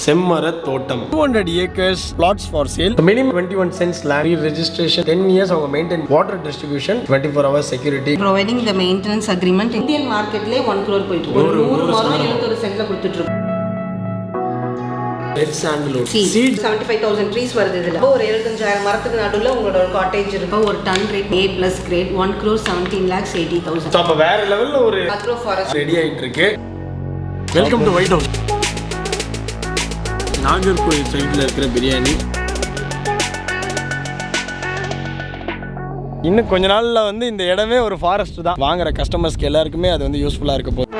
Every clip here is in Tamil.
செம்மர தோட்டம் 200 acres plots for sale. The minimum 21 cents land registration, 10 years of maintain water distribution, 24 hours security. Providing the maintenance agreement. Indian market le 1 crore போயிட்டு ஒரு 100 மரம் 71 சென்ட்ல கொடுத்துட்டு இருக்கோம். Red sandalwood seed 75000 trees வருது இதுல. ஒரு 75000 மரத்துக்கு நடுவுல உங்களோட ஒரு காட்டேஜ் இருக்கு. ஒரு ton rate A+ grade 1 crore 17,80,000. So அப்ப வேற லெவல்ல ஒரு agro forest ரெடி ஆயிட்டு இருக்கு. Welcome to white house. Nagercoil சைடுல இருக்கிற பிரியாணி. இன்னும் கொஞ்ச நாள்ல வந்து இந்த இடமே ஒரு ஃபாரஸ்ட் தான். வாங்குற கஸ்டமர்ஸ்க்கு எல்லாருக்குமே அது வந்து யூஸ்ஃபுல்லா இருக்க போகுது.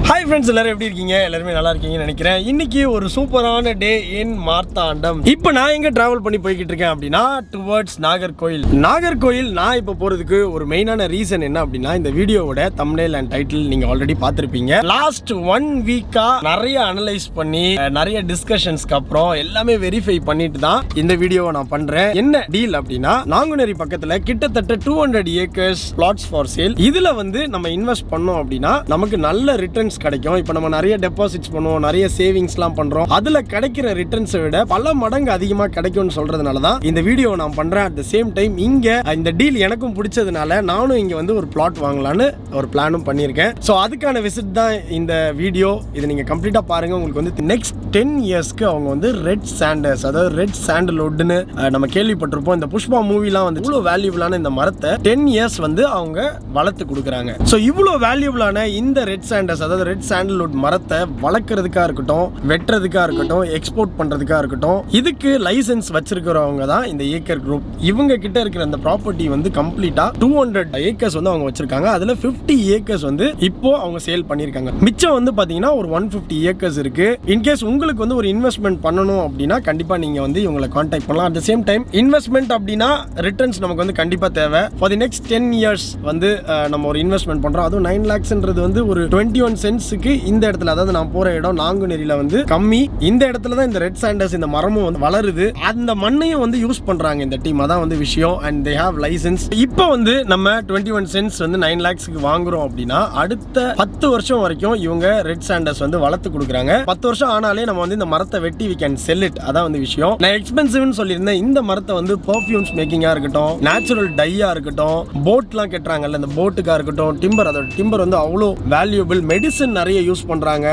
ஹாய் ஃப்ரெண்ட்ஸ், எல்லாரும் எப்படி இருக்கீங்க? எல்லாருமே நல்லா இருக்கீங்கன்னு நினைக்கிறேன். இன்னைக்கு ஒரு சூப்பரான டே இன் மார்த்தாண்டம். இப்போ நான் எங்க டிராவல் பண்ணி போய்கிட்டு இருக்கேன் அப்படின்னா டுவர்ட்ஸ் நாகர்கோயில். நாகர்கோயில் நான் இப்போ போறதுக்கு ஒரு மெயினான ரீசன் என்ன அப்படின்னா, இந்த வீடியோவோட தம்ப்நெயில் அண்ட் டைட்டில் நீங்க ஆல்ரெடி பார்த்திருப்பீங்க. லாஸ்ட் 1 வீக்கா நிறைய அனலைஸ் பண்ணி நிறைய டிஸ்கஷன்ஸ்க்கு அப்புறம் எல்லாமே வெரிஃபை பண்ணிட்டு தான் இந்த வீடியோவை நான் பண்றேன். என்ன டீல் அப்படின்னா, நாங்குநேரி பக்கத்துல கிட்டத்தட்ட 200 acres plots for sale. இதுல வந்து நம்ம இன்வெஸ்ட் பண்ணோம் அப்படின்னா நமக்கு நல்ல ரிட்டர்ன்ஸ் கிடைக்கும். இப்போ நம்ம நிறைய டெபாசிட்ஸ் பண்ணுவோம், நிறைய சேவிங்ஸ்லாம் பண்றோம். அதுல கிடைக்கிற ரிட்டர்ன்ஸை விட பல மடங்கு அதிகமா கிடைக்கும்னு சொல்றதுனால தான் இந்த வீடியோ நான் பண்றேன். அட் த சேம் டைம் இங்க இந்த டீல் எனக்கும் பிடிச்சதுனால நானும் இங்க வந்து ஒரு பிளாட் வாங்கலாம்னு ஒரு பிளானும் பண்ணியிருக்கேன். ஸோ அதுக்கான விசிட் தான் இந்த வீடியோ. இதை நீங்க கம்ப்ளீட்டா பாருங்க. உங்களுக்கு வந்து நெக்ஸ்ட் 10 இயர்ஸ்க்கு அவங்க வந்து ரெட் சாண்டர்ஸ், அதாவது ரெட் சாண்டல்வுட்னு நம்ம கேள்விப்பட்டிருப்போம். இந்த புஷ்பா மூவிலாம் வந்து இவ்வளோ வேல்யூபிளான இந்த மரத்தை 10 இயர்ஸ் வந்து அவங்க வளர்த்து கொடுக்குறாங்க. ஸோ இவ்வளோ வேல்யூபிளான இந்த ரெட் சாண்டர்ஸ், அதாவது ரெட் சாண்டல்வுட் மரத்தை வளர்க்கறதுக்காக இருக்கட்டும், வெட்டுறதுக்காக இருக்கட்டும், எக்ஸ்போர்ட் பண்றதுக்காக இருக்கட்டும், இதுக்கு லைசன்ஸ் வச்சிருக்கிறவங்க தான் இந்த ஏக்கர் குரூப். இவங்க கிட்ட இருக்கிற அந்த ப்ராப்பர்ட்டி வந்து கம்ப்ளீட்டா 200 acres வந்து அவங்க வச்சிருக்காங்க. அதுல 50 acres வந்து இப்போ அவங்க சேல் பண்ணிருக்காங்க. மிச்சம் வந்து பாத்தீங்கன்னா ஒரு 150 acres இருக்கு. இன்கேஸ் உங்களுக்கு வந்து ஒரு இன்வெஸ்ட்மெண்ட் பண்ணணும் அப்படின்னா கண்டிப்பா நீங்க வந்து இவங்களை கான்டாக்ட் பண்ணலாம். At the same time investment அப்படின்னா ரிட்டர்ன்ஸ் நமக்கு வந்து கண்டிப்பா தேவை. ஃபார் தி நெக்ஸ்ட் 10 இயர்ஸ் வந்து நம்ம ஒரு இன்வெஸ்ட்மெண்ட் பண்றோம். அதுவும் 9 lakhsன்றது வந்து ஒரு 21 cents இந்த இடத்துல, அதாவது நான் போற இடம் நாங்குநேரியில வந்து கம்மி. இந்த இடத்துல தான் இந்த ரெட் சாண்டர்ஸ் இந்த மரமும் வந்து வளருது. அந்த மண்ணையும் வந்து யூஸ் பண்றாங்க இந்த டீம். அதான் வந்து விஷயம். And they have licence. இப்போ வந்து நம்ம 21 cents வந்து 9 lakhsக்கு வாங்குறோம் அப்படின்னா அடுத்த 10 வருஷம் வரைக்கும் இவங்க ரெட் சாண்டர்ஸ் வந்து வளர்த்து கொடுக்குறாங்க. 10 வருஷம் ஆனாலே நம்ம வந்து இந்த மரத்தை வெட்டி we can sell it. அதான் வந்து விஷயம். நான் எக்ஸ்பென்சிவ்னு சொல்லியிருந்தேன். இந்த மரத்தை வந்து பர்ஃபியூம்ஸ் மேக்கிங்கா இருக்கட்டும், நேச்சுரல் டையா இருக்கட்டும், போட்லாம் கட்டுறாங்கல்ல, இந்த போட்டுக்கா இருக்கட்டும், டிம்பர், அதோட டிம்பர் வந்து அவ்வளோ வேல்யூபிள். மெடிசன் நிறைய யூஸ் பண்றாங்க,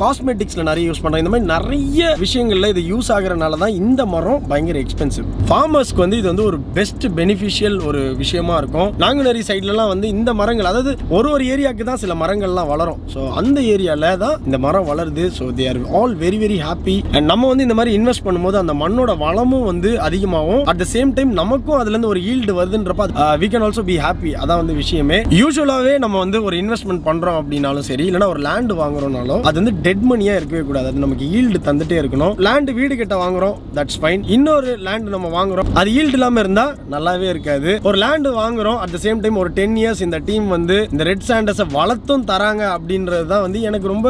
காஸ்மெட்டிக்ஸ்ல நிறைய யூஸ் பண்றாங்க. இந்த மாதிரி நிறைய விஷயங்கள்ல இது யூஸ் ஆகுறதுனால தான் இந்த மரம் பயங்கர எக்ஸ்பென்சிவ். ஃபார்மர்ஸ்க்கு வந்து இது வந்து ஒரு பெஸ்ட் பெனிஃபிஷியல் ஒரு விஷயமா இருக்கும். நாங்குநேரி சைட்லலாம் வந்து இந்த மரங்கள், அதாவது ஒரு ஏரியாவுக்கு தான் சில மரங்கள்லாம் வளரும். ஸோ அந்த ஏரியால தான் இந்த மரம் வளருது. So they are all very very happy. And நம்ம வந்து இந்த மாதிரி இன்வெஸ்ட் பண்ணும்போது அந்த மண்ணோட வளமும் வந்து அதிகமாகும். அட் த சேம் டைம் நமக்கும் அதுல இருந்து ஒரு yield வருதுன்றப்ப we can also be happy. அதான் வந்து விஷயமே. யூசுவலாவே நம்ம வந்து ஒரு இன்வெஸ்ட்மெண்ட் பண்றோம் அப்படின்னாலும் சரி, இல்லைன்னா ஒரு லேண்ட் வாங்குறோம்னாலும் அது வந்து டெட் மணியா இருக்கவே கூடாது. அது நமக்கு ஈல்டு தந்துட்டே இருக்கணும். லேண்ட் வீடு கிட்ட வாங்குறோம், தட்ஸ் ஃபைன். இன்னொரு லேண்ட் நம்ம வாங்குறோம், அது ஈல்டு இல்லாம இருந்தா நல்லாவே இருக்காது. ஒரு லேண்ட் வாங்குறோம், அட் த சேம் டைம் ஒரு 10 இயர்ஸ் இந்த டீம் வந்து இந்த ரெட் சாண்டர்ஸை வளர்த்தும் தராங்க அப்படின்றது தான் வந்து எனக்கு ரொம்ப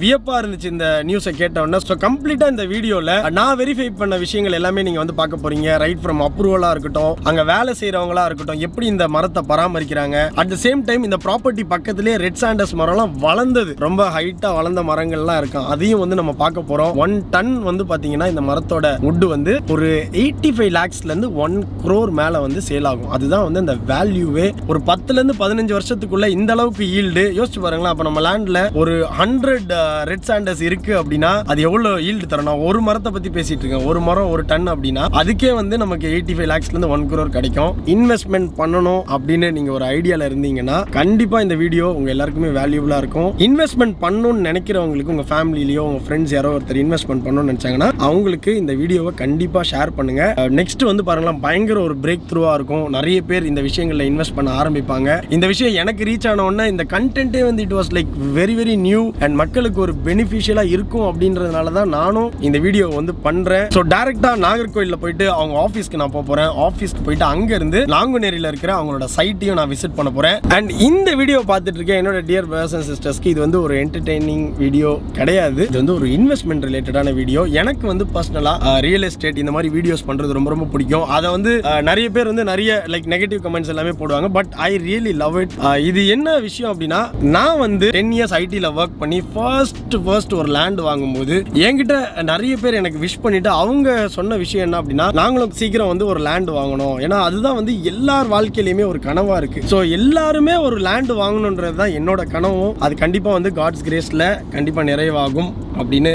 வியப்பா இருந்துச்சு இந்த நியூஸை கேட்டோன்னா. ஸோ கம்ப்ளீட்டா இந்த வீடியோல நான் வெரிஃபை பண்ண விஷயங்கள் எல்லாமே நீங்க வந்து பார்க்க போறீங்க. ரைட் ஃப்ரம் அப்ரூவலா இருக்கட்டும், அங்க வேலை செய்யறவங்களா இருக்கட்டும், எப்படி இந்த மரத்தை பராமரிக்கிறாங்க. அட் த சேம் டைம் இந்த ப்ராப்பர்ட்டி பக்கத்திலே ரெட் சாண்டர்ஸ் மரம்லாம் வளர்ந்தது, ரொம்ப ஹைட்டா வளர்ந்த மரங்கள்லாம் இருக்கும். அதையும் வந்து நம்ம பார்க்க போறோம். 1 ton வந்து பாத்தீங்கன்னா இந்த மரத்தோட வுட் வந்து ஒரு 85 lakhsல இருந்து 1 crore மேல வந்து சேல் ஆகும். அதுதான் வந்து இந்த வேல்யூவே. ஒரு 10ல இருந்து 15 வருஷத்துக்குள்ள இந்த அளவுக்கு ஈல்டு யோசிச்சு பாருங்களேன். அப்ப நம்ம லேண்ட்ல ஒரு 100 ரெட் சாண்டர்ஸ் இருக்கு அப்படின்னா அது எவ்வளவு ஈல்டு தரணும். ஒரு மரத்தை பத்தி பேசிட்டு இருக்கேன், ஒரு மரம் 1 ton அப்படின்னா அதுக்கே வந்து நமக்கு 85 lakhsல இருந்து 1 crore கிடைக்கும். இன்வெஸ்ட்மெண்ட் பண்ணணும் அப்படின்னு நீங்க ஒரு ஐடியால இருந்தீங்கன்னா கண்டிப்பா இந்த வீடியோ உங்க எல்லாருக்குமே வேல்யூபிளா இருக்கும். இன்வெஸ்ட்மெண்ட் பண்ணணும்னு நினைக்கிறவங்களுக்கு, உங்க ஃபேமிலிலயோ உங்க ஃப்ரெண்ட்ஸ் யாரோ ஒருத்தர் இன்வெஸ்ட்மெண்ட் பண்ணணும்னு நினைச்சாங்கன்னா அவங்களுக்கு இந்த வீடியோவை கண்டிப்பா ஷேர் பண்ணுங்க. நெக்ஸ்ட் வந்து பாருங்களா, பயங்கர ஒரு பிரேக் த்ரூவா இருக்கும். நிறைய பேர் இந்த விஷயங்கள்ல இன்வெஸ்ட் பண்ண ஆரம்பிப்பாங்க. இந்த விஷயம் எனக்கு ரீச் ஆன உடனே இந்த கண்டென்ட்டே வந்து it was like very very new and மக்களுக்கு ஒரு பெனிஃபிஷியலா இருக்கும் அப்படின்றதுனால தான் நானும் இந்த வீடியோ வந்து பண்றேன். ஸோ டைரக்டா நாகர்கோயில்ல போயிட்டு அவங்க ஆஃபீஸ்க்கு நான் போறேன். ஆஃபீஸ்க்கு போயிட்டு அங்க இருந்து நாங்குநேரியில இருக்கிற அவங்களோட சைட்டையும் நான் விசிட் பண்ண போறேன். அண்ட் இந்த வீடியோ பார்த்துட்டு இருக்கேன் என்னோட டியர் பிரதர்ஸ் அண்ட் சிஸ்டர்ஸ்க்கு இது வந்து ஒரு என்டர்டெய்னிங் வீடியோ கிடையாது. இது வந்து ஒரு இன்வெஸ்ட்மெண்ட் ரிலேட்டடான வீடியோ. எனக்கு வந்து பர்சனலாக ரியல் எஸ்டேட் இந்த மாதிரி வீடியோஸ் பண்ணுறது ரொம்ப ரொம்ப பிடிக்கும். அதை வந்து நிறைய பேர் வந்து நிறைய லைக் நெகட்டிவ் கமெண்ட்ஸ் எல்லாமே போடுவாங்க. But I really love it. இது என்ன விஷயம் அப்படின்னா, நான் வந்து 10 இயர்ஸ் ஐடியில் ஒர்க் பண்ணி ஃபர்ஸ்ட் ஒரு லேண்ட் வாங்கும்போது என்கிட்ட நிறைய பேர் எனக்கு விஷ் பண்ணிட்டு அவங்க சொன்ன விஷயம் என்ன அப்படின்னா, நாங்களும் சீக்கிரம் வந்து ஒரு லேண்ட் வாங்கணும். ஏன்னா அதுதான் வந்து எல்லார் வாழ்க்கையிலுமே ஒரு கனவா இருக்கு. ஸோ எல்லாருமே ஒரு லேண்ட் வாங்கணுன்றது தான் என்னோட கனவும். அது கண்டிப்பாக வந்து காட்ஸ் கிரேஸில் கண்டிப்பாக நிறைவாகும் அப்படின்னு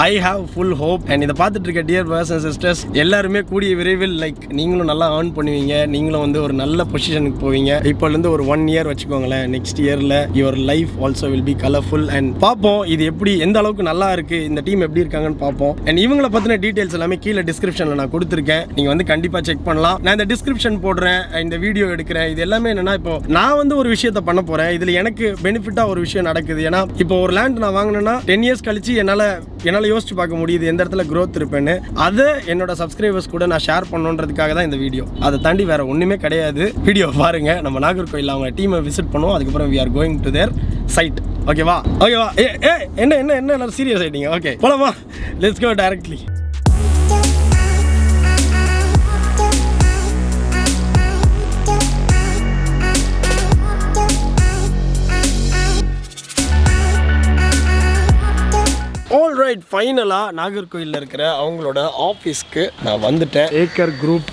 I have full hope. And இதை பார்த்துட்டு இருக்க டியர் பிரதர்ஸ் அண்ட் சிஸ்டர்ஸ் எல்லாருமே கூடிய விரைவில் லைக் நீங்களும் நல்லா ஏர்ன் பண்ணுவீங்க. நீங்களும் வந்து ஒரு நல்ல பொசிஷனுக்கு போவீங்க. இப்போலேருந்து ஒரு 1 இயர் வச்சுக்கோங்களேன். நெக்ஸ்ட் இயரில் your life also will be colourful. And பார்ப்போம் இது எப்படி எந்த அளவுக்கு நல்லா இருக்கு, இந்த டீம் எப்படி இருக்காங்கன்னு பார்ப்போம். அண்ட் இவங்களை பற்றின டீட்டெயில்ஸ் எல்லாமே கீழே டிஸ்கிரிப்ஷனில் நான் கொடுத்துருக்கேன். நீங்கள் வந்து கண்டிப்பாக செக் பண்ணலாம். நான் இந்த டிஸ்கிரிப்ஷன் போடுறேன், இந்த வீடியோ எடுக்கிறேன். இது எல்லாமே என்னன்னா, இப்போ நான் வந்து ஒரு விஷயத்தை பண்ண போகிறேன். இதில் எனக்கு பெனிஃபிட்டாக ஒரு விஷயம் நடக்குது. ஏன்னா இப்போ ஒரு லேண்ட் நான் வாங்கினேன்னா 10 இயர்ஸ் கழிச்சு என்னால் யோசிச்சு பார்க்க முடியுது எந்த இடத்துல growth இருப்பேன்னு. அதை என்னோட சப்ஸ்கிரைபர்ஸ் கூட நான் ஷேர் பண்ணணுன்றதுக்காக தான் இந்த வீடியோ. அதை தாண்டி வேற ஒன்றுமே கிடையாது. வீடியோ பாருங்க. நம்ம நாகர்கோயில் அவங்க டீமை விசிட் பண்ணுவோம். அதுக்கப்புறம் we are going to their site. ஓகேவா? என்ன எல்லாரும் சீரியஸ் ஆயிட்டீங்க? ஓகே போலாமா? Let's go directly. ஆல்ரைட், ஃபைனலாக நாகர்கோயிலில் இருக்கிற அவங்களோட ஆஃபீஸ்க்கு நான் வந்துட்டேன். Acre group.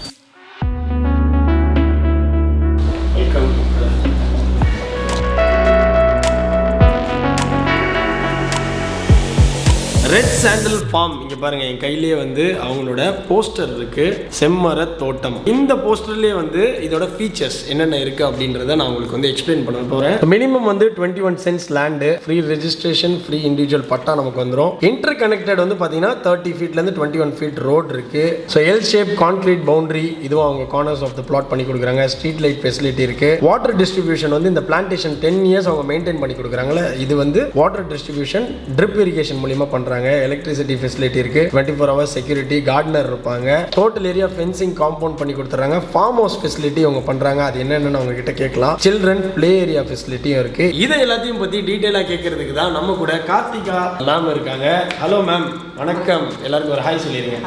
Red sandal farm. இங்கே பாருங்க, என் கையிலேயே வந்து அவங்களோட போஸ்டர் இருக்கு, செம்மர தோட்டம். இந்த போஸ்டர்லேயே வந்து இதோட ஃபீச்சர்ஸ் என்னென்ன இருக்கு அப்படின்றத நான் உங்களுக்கு வந்து எக்ஸ்பிளைன் பண்ண போறேன். மினிமம் வந்து 21 cents land, free registration, free individual patta நமக்கு வந்துடும். இன்டர் கனெக்டட் வந்து பார்த்தீங்கன்னா 30 ஃபீட்லேருந்து 21 ஃபீட் ரோட் இருக்கு. So L shape concrete boundary, இதுவும் அவங்க கார்னர்ஸ் ஆஃப் த பிளாட் பண்ணி கொடுக்குறாங்க. ஸ்ட்ரீட் லைட் ஃபெசிலிட்டி இருக்கு. வாட்டர் டிஸ்ட்ரிபியூஷன் வந்து இந்த பிளான்டேஷன் 10 இயர்ஸ் அவங்க மெயின்டைன் பண்ணி கொடுக்குறாங்களே, இது வந்து வாட்டர் டிஸ்ட்ரிபியூஷன் ட்ரிப் இரிகேஷன் மூலியமா பண்றாங்க. எலக்ட்ரிசிட்டி ஃபெசிலிட்டி இருக்கு. 24 hours செக்யூரிட்டி, கார்டனர் இருப்பாங்க. டோட்டல் ஏரியா ஃபென்சிங் காம்பவுண்ட் பண்ணி கொடுத்துறாங்க. ஃபார்ம் ஹவுஸ் ஃபெசிலிட்டி அவங்க பண்றாங்க. அது என்னன்னு அவங்க கிட்ட கேட்கலாம். சில்ட்ரன் பிளே ஏரியா ஃபெசிலிட்டியும் இருக்கு. இதை எல்லாத்தையும் பத்தி டீடைலா கேட்கறதுக்கு தான் நம்ம கூட கார்த்திகா மேம் இருக்காங்க. ஹலோ மேம், வணக்கம். எல்லாருக்கும் ஒரு ஹாய் சொல்லிருங்க.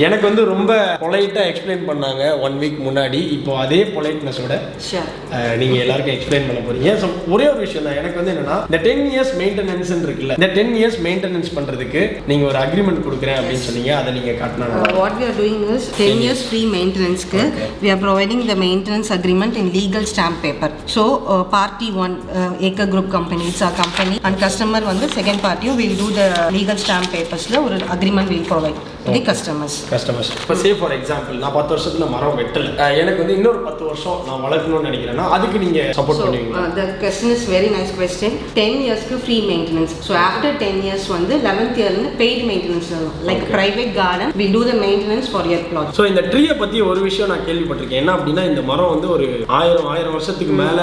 எனக்கு வந்து ரொம்ப பொலைட்டா எக்ஸ்பிளைன் பண்ணாங்க 1 வீக் முன்னாடி. இப்போ அதே பொலைட்னஸோட நீங்க எல்லாருக்கும் எக்ஸ்பிளைன் பண்ண போறீங்க. ஸோ ஒரே ஒரு விஷயம் தான், எனக்கு வந்து என்னன்னா, இந்த 10 இயர்ஸ் மெயின்டெனன்ஸ் இருக்குல்ல, இந்த 10 இயர்ஸ் மெயின்டெனன்ஸ் பண்றதுக்கு நீங்க ஒரு அக்ரிமெண்ட் கொடுக்குறேன் அப்படின்னு சொன்னீங்க. அதை நீங்க காட்டணும். What we are doing is 10 years free maintenance ku we are providing the maintenance agreement in legal stamp paper. So party 1 Acre Group company, it's our company, and customer வந்து second party will do the legal stamp papers la ஒரு agreement will provide the customers. இப்போ சே ஃபார் எக்ஸாம்பிள், நான் 10 வருஷத்துல மரம் வெட்டல, எனக்கு வந்து இன்னொரு 10 வருஷம் நான் வளர்க்கணும்னு நினைக்கிறேன்னா அதுக்கு நீங்க சப்போர்ட் பண்ணுவீங்களா? The question is very nice question. 10 years ku free maintenance. So after 10 years வந்து 11th year paid maintenance like private garden we do the maintenance for your plot. So இந்த ட்ரீயை பத்தி ஒரு விஷயம் நான் கேள்விப்பட்டிருக்கேன். என்ன அப்படின்னா, இந்த மரம் வந்து ஒரு 1000 வருஷத்துக்கு மேல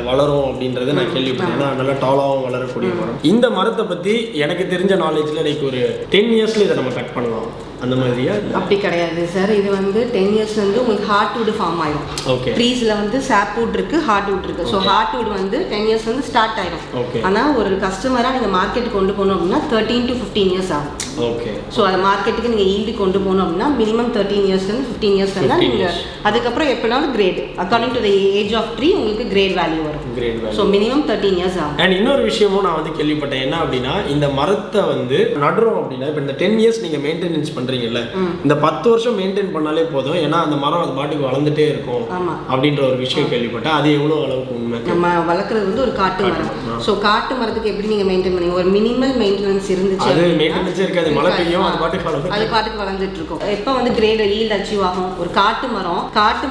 வளரும் அப்படின்றத நான் கேள்விப்பட்டேன். ஏன்னா நல்லா டாலாவும் வளரக்கூடிய மரம். இந்த மரத்தை பத்தி எனக்கு தெரிஞ்ச நாலேஜ்ல லைக் ஒரு 10 இயர்ஸ்ல இதை நம்ம கட் பண்ணலாம் அந்த மாதிரியா? அப்படி கிடையாது சார். இது வந்து 10 இயர்ஸ் வந்து உங்களுக்கு ஹார்ட்வுட் ஃபார்ம் ஆயிடும். ஓகே. ட்ரீஸ்ல வந்து சாப்வுட் இருக்கு, ஹார்ட்வுட் இருக்கு. ஸோ ஹார்ட்வுட் வந்து 10 இயர்ஸ் வந்து ஸ்டார்ட் ஆயிடும். ஓகே. ஆனா ஒரு கஸ்டமரா நீங்க மார்க்கெட் கொண்டு போகணும் அப்படின்னா 13 to 15 இயர்ஸ் ஆகும். ஓகே. ஸோ அதை மார்க்கெட்டுக்கு நீங்க ஈல்டு கொண்டு போகணும் அப்படின்னா மினிமம் 13 இயர்ஸ்லேருந்து 15 இயர்ஸ் தான் நீங்க. அதுக்கப்புறம் எப்படினாலும் grade according to the age of tree உங்களுக்கு கிரேட் வேல்யூ வரும். ஸோ மினிமம் 13 இயர்ஸ் ஆகும். அண்ட் இன்னொரு விஷயமும் நான் வந்து கேள்விப்பட்டேன். என்ன அப்படின்னா, இந்த மரத்தை வந்து நடுறோம் அப்படின்னா, இப்போ இந்த 10 இயர்ஸ் நீங்க மெயின்டெனன்ஸ் பண்றீங்கல்ல, இந்த 10 வருஷம் மெயின்டைன் பண்ணாலே போதும். ஏன்னா அந்த மரம் அது பாட்டுக்கு வளர்ந்துட்டே இருக்கும் அப்படின்ற ஒரு விஷயம் கேள்விப்பட்டேன். அது எவ்வளவு அளவுக்கு உண்மை? நம்ம வளர்க்குறது வந்து ஒரு காட்டு மரம். ஸோ காட்டு மரத்துக்கு எப்படி நீங்க மெயின்டைன் பண்ணீங்க? ஒரு மினிமல் மெயின்டெனன்ஸ் இருந்துச்சு. அது மெயின்டெனன்ஸே இருக்காது, மழை பெய்யும், அது பாட்டுக்கு வளர்ந்துட்டு இருக்கும். எப்போ வந்து கிரேட் ஈல்டு அச்சீவ் ஆகும்? ஒரு காட்டு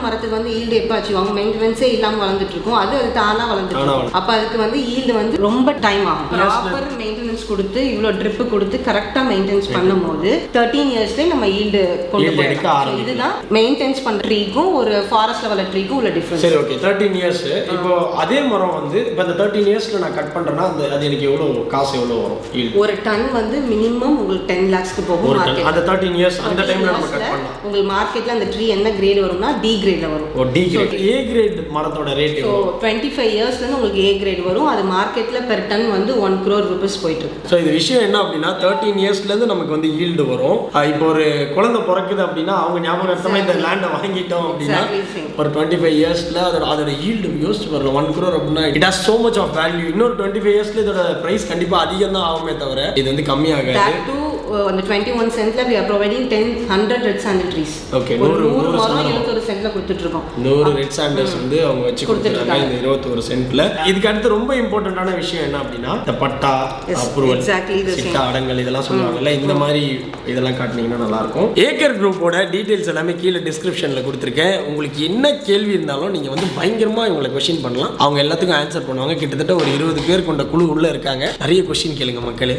மரத்துக்கு வந்து ஈல்டு எப்போ அச்சீவ் ஆகும்? மெயின்டெனன்ஸே இல்லாம வளர்ந்துட்டு இருக்கும். அது தானா வளர்ந்துட்டு இருக்கும். அப்ப அதுக்கு வந்து ஈல்டு வந்து ரொம்ப டைம் ஆகும். ப்ராப்பர் மெயின்டெனன்ஸ் மெயின்டெனன்ஸ் கொடுத்து இவ்வளோ ட்ரிப்பு கொடுத்து கரெக்டாக மெயின்டெனன்ஸ் பண்ணும்போது 13 இயர்ஸ்லேயே நம்ம ஈல்டு கொண்டு போயிருக்கோம். இதுதான் மெயின்டெனன்ஸ் பண்ணுற ட்ரீக்கும் ஒரு ஃபாரஸ்ட் லெவலில் ட்ரீக்கும் உள்ள டிஃப்ரென்ஸ். சரி, ஓகே. 13 இயர்ஸ். இப்போ அதே மரம் வந்து இப்போ அந்த 13 இயர்ஸ்ல நான் கட் பண்றேன்னா அது எனக்கு எவ்வளோ காசு எவ்வளோ வரும்? ஒரு டன் வந்து மினிமம் உங்களுக்கு 10 lakhsக்கு போகும் மார்க்கெட். அந்த 13 இயர்ஸ் அந்த டைம்ல நம்ம கட் பண்ணலாம். உங்களுக்கு மார்க்கெட்ல அந்த ட்ரீ என்ன கிரேட் வரும்னா டி கிரேட்ல வரும். ஓ, டி கிரேட். ஏ கிரேட் மரத்தோட ரேட் எவ்வளவு? 25 இயர்ஸ்ல இருந்து உங்களுக்கு ஏ கிரேட் வரும். அது மார்க்கெட்ல பெர் டன் வந்து 1 crore rupees போயிட்டு இருக்கு. சோ இது விஷயம் என்ன அப்படினா 13 இயர்ஸ்ல இருந்து நமக்கு வந்து ஈல்ட் வரும். இப்போ ஒரு குழந்தை பிறக்குது அப்படினா அவங்க ஞாபகார்த்தமா இந்த லேண்ட வாங்கிட்டோம் அப்படினா ஒரு 25 இயர்ஸ்ல அதோட ஈல்ட் யோசிச்சு வரணும். 1 crore அப்படினா it has so much of value. இன்னொரு 25 இயர்ஸ்ல இதோட பிரைஸ் கண்டிப்பா அதிகம் தான் ஆகுமே தவிர இது வந்து கம்மி ஆகாது. That too அந்த 21 centல we are providing 100 red sandal trees. Okay, 100 மரம் 21 centல கொடுத்துட்டு இருக்கோம். 100 ரெட் சாண்டல்ஸ் வந்து அவங்க வச்சு கொடுத்துட்டாங்க இந்த 21 சென்ட்ல. இதுக்கு அடுத்து ரொம்ப இம்பார்ட்டன்ட்டான விஷயம் என்ன அப்படினா இந்த பட்டா அப்ரூவல், சிட்டா அடங்கல் இதெல்லாம் சொல்லுவாங்கல்ல, இந்த மாதிரி இதெல்லாம் காட்டுனீங்கன்னா நல்லா இருக்கும். ஏக்கர் குரூப்போட டீடைல்ஸ் எல்லாமே கீழே டிஸ்கிரிப்ஷன்ல கொடுத்துருக்கேன். உங்களுக்கு என்ன கேள்வி இருந்தாலும் நீங்க வந்து பயங்கரமா இவங்களை क्वेश्चन பண்ணலாம். அவங்க எல்லாத்துக்கும் ஆன்சர் பண்ணுவாங்க. கிட்டத்தட்ட ஒரு 20 பேர் கொண்ட குழு உள்ள இருக்காங்க. நிறைய क्वेश्चन கேளுங்க மக்களே.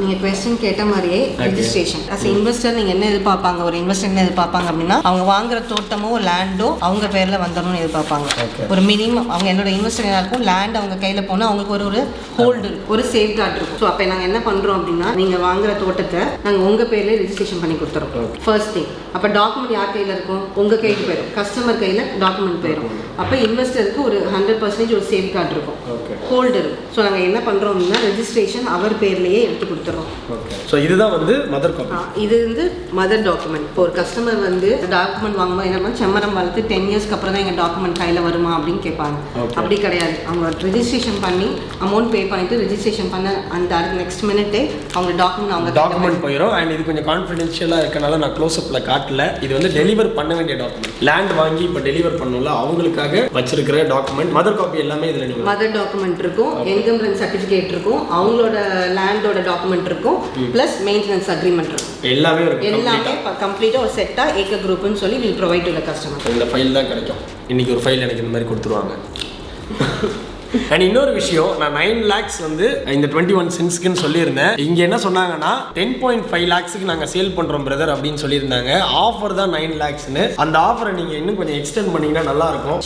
நீங்க क्वेश्चन கேட்ட மாதிரியே ரெஜிஸ்ட்ரேஷன் as இன்வெஸ்டர் நீங்க என்ன எதிர்பார்ப்பாங்க, ஒரு இன்வெஸ்டர் என்ன எதிர்பார்ப்பாங்க அப்படின்னா அவங்க வாங்குற தோட்டமோ லேண்டோ அவங்க பேர்ல வந்துடணும்னு எதிர்பார்ப்பாங்க. ஒரு மினிமம் அவங்க என்னோட இன்வெஸ்டர் என்ன இருக்கும், லேண்ட் அவங்க கையில போனா அவங்களுக்கு ஒரு ஹோல்டு இருக்கும், ஒரு சேஃப் கார்டு இருக்கும். ஸோ அப்போ நாங்கள் என்ன பண்றோம் அப்படின்னா நீங்க வாங்குற தோட்டத்தை நாங்கள் உங்க பேர்ல ரெஜிஸ்ட்ரேஷன் பண்ணி கொடுத்துறோம். First thing. அப்போ டாக்குமெண்ட் யார் கையில இருக்கும், உங்க கைக்கு போயிடும், கஸ்டமர் கையில டாக்குமெண்ட் போயிடும். அப்போ இன்வெஸ்டருக்கு ஒரு 100% ஒரு சேஃப் கார்டு இருக்கும், ஹோல்டு இருக்கும். ஸோ நாங்கள் என்ன பண்றோம் அப்படின்னா ரெஜிஸ்ட்ரேஷன் அவர் பேர்லயே எடுத்து கொடுத்துறோம். ஸோ இதுதான் வந்து மதர் காப்பி. இது வந்து மதர் டாக்குமெண்ட். இப்போ ஒரு கஸ்டமர் வந்து டாக்குமெண்ட் வாங்கும்போது என்ன பண்ண செம்மரம் வளர்த்து 10 இயர்ஸ்க்கு அப்புறம் தான் எங்கள் டாக்குமெண்ட் கையில் வருமா அப்படின்னு கேட்பாங்க. அப்படி கிடையாது. அவங்க ரெஜிஸ்ட்ரேஷன் பண்ணி அமௌண்ட் பே பண்ணிட்டு ரெஜிஸ்ட்ரேஷன் பண்ண அந்த நெக்ஸ்ட் மினிட்டே அவங்க டாக்குமெண்ட் போயிடும். அண்ட் இது கொஞ்சம் கான்ஃபிடென்ஷியலாக இருக்கனால நான் க்ளோஸ்அப்பில் காட்டல. இது வந்து டெலிவர் பண்ண வேண்டிய டாக்குமெண்ட். லேண்ட் வாங்கி இப்போ டெலிவர் பண்ணல அவங்களுக்காக வச்சிருக்கிற டாக்குமெண்ட். மதர் காப்பி எல்லாமே இதில் மதர் டாக்குமெண்ட் இருக்கும், என்கம்பரன்ஸ் சர்டிஃபிகேட் இருக்கும், அவங்களோட லேண்டோட டாக்குமெண்ட் இருக்கும், பிளஸ் மெயின்டெனன்ஸ் அக்ரிமெண்ட் இருக்கும். எல்லாமே இருக்கும். எல்லாமே கம்ப்ளீட்டாக ஒரு செட்டாக ஏக்கர் குரூப்னு சொல்லி will provide to the customer. இந்த ஃபைல் தான் கிடைக்கும். இன்னைக்கு ஒரு ஃபைல் எனக்கு இந்த மாதிரி கொடுத்துருவாங்க. அண்ட் இன்னொரு விஷயம், நான் 9 lakhs வந்து இந்த 21 சென்ட்ஸ்க்குன்னு சொல்லியிருந்தேன். இங்கே என்ன சொன்னாங்கன்னா 10.5 lakhsக்கு நாங்கள் சேல் பண்ணுறோம் பிரதர் அப்படின்னு சொல்லியிருந்தாங்க. ஆஃபர் தான் 9 lakhsன்னு. அந்த ஆஃபரை நீங்கள் இன்னும் கொஞ்சம் எக்ஸ்டெண்ட் பண்ணீங்கன்னா நல்லா இருக்கும்.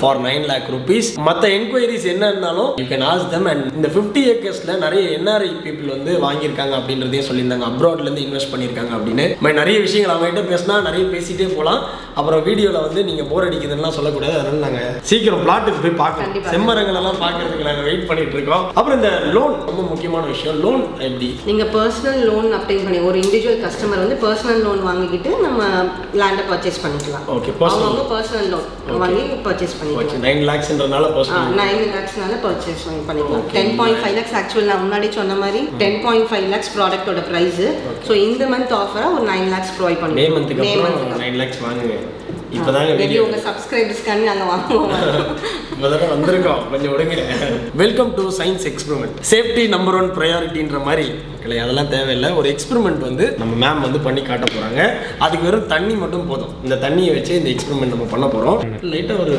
For 9 lakh rupees. மற்ற என்கொயரிஸ் என்ன இருந்தாலும் you can ask them. And இந்த 50 acresல நிறைய என்ஆர்ஐ பீப்புள் வந்து வாங்கியிருக்காங்க அப்படின்றதையும் சொல்லியிருந்தாங்க. அப்ராட்லேருந்து இன்வெஸ்ட் பண்ணியிருக்காங்க அப்படின்னு. நிறைய விஷயங்கள் அவங்ககிட்ட பேசினா நிறைய பேசிட்டே போகலாம். அப்புறம் வீடியோவில் வந்து நீங்கள் போர் அடிக்குதுன்னா சொல்லக்கூடாது. அதனால நாங்கள் சீக்கிரம் பிளாட்டுக்கு போய் பார்க்கணும். செம்மரங்கள் எல்லாம் பார்க்கறதுக்கு நாங்கள் வெயிட் பண்ணிட்டு இருக்கோம். அப்புறம் இந்த லோன் ரொம்ப முக்கியமான விஷயம். லோன் எப்படி நீங்க பர்சனல் லோன் அப்ளை பண்ணி ஒரு இண்டிவிஜுவல் கஸ்டமர் வந்து பர்சனல் லோன் வாங்கிக்கிட்டு நம்ம லேண்டை பர்ச்சேஸ் பண்ணிக்கலாம். ஓகே, அவங்க பர்சனல் லோன் வாங்கி பர்ச்சேஸ் பண்ணிக்கலாம். 9 lakhsன்றனால பர்சனல் 9 lakhsனால பர்ச்சேஸ் பண்ணிக்கலாம். 10.5 lakhs ஆக்சுவல் நான் முன்னாடி சொன்ன மாதிரி 10.5 lakhs ப்ராடக்ட்டோட பிரைஸ். ஸோ இந்த மந்த் ஆஃபரா ஒரு 9 lakhs ப்ரொவைட் பண்ணுவோம். மே மந்த்க்கு அப்புறம் 9 lakhs வாங்குங்க. இப்போதாங்க வீடியோ உங்க சப்ஸ்கிரைபர்ஸ்க்காண்டி நாங்கள் வாங்குவோம். இப்போதான் வந்திருக்கோம், கொஞ்சம் விடுங்க. Welcome to science experiment. Safety number 1 ப்ரையாரிட்டின்ற மாதிரி அதெல்லாம் தேவையில்லை. ஒரு எக்ஸ்பெரிமெண்ட் வந்து நம்ம மேம் வந்து பண்ணி காட்ட போறாங்க. அதுக்கு வெறும் தண்ணி மட்டும் போதும். இந்த தண்ணியை வச்சு இந்த எக்ஸ்பெரிமெண்ட் நம்ம பண்ண போறோம். லைட்டா ஒரு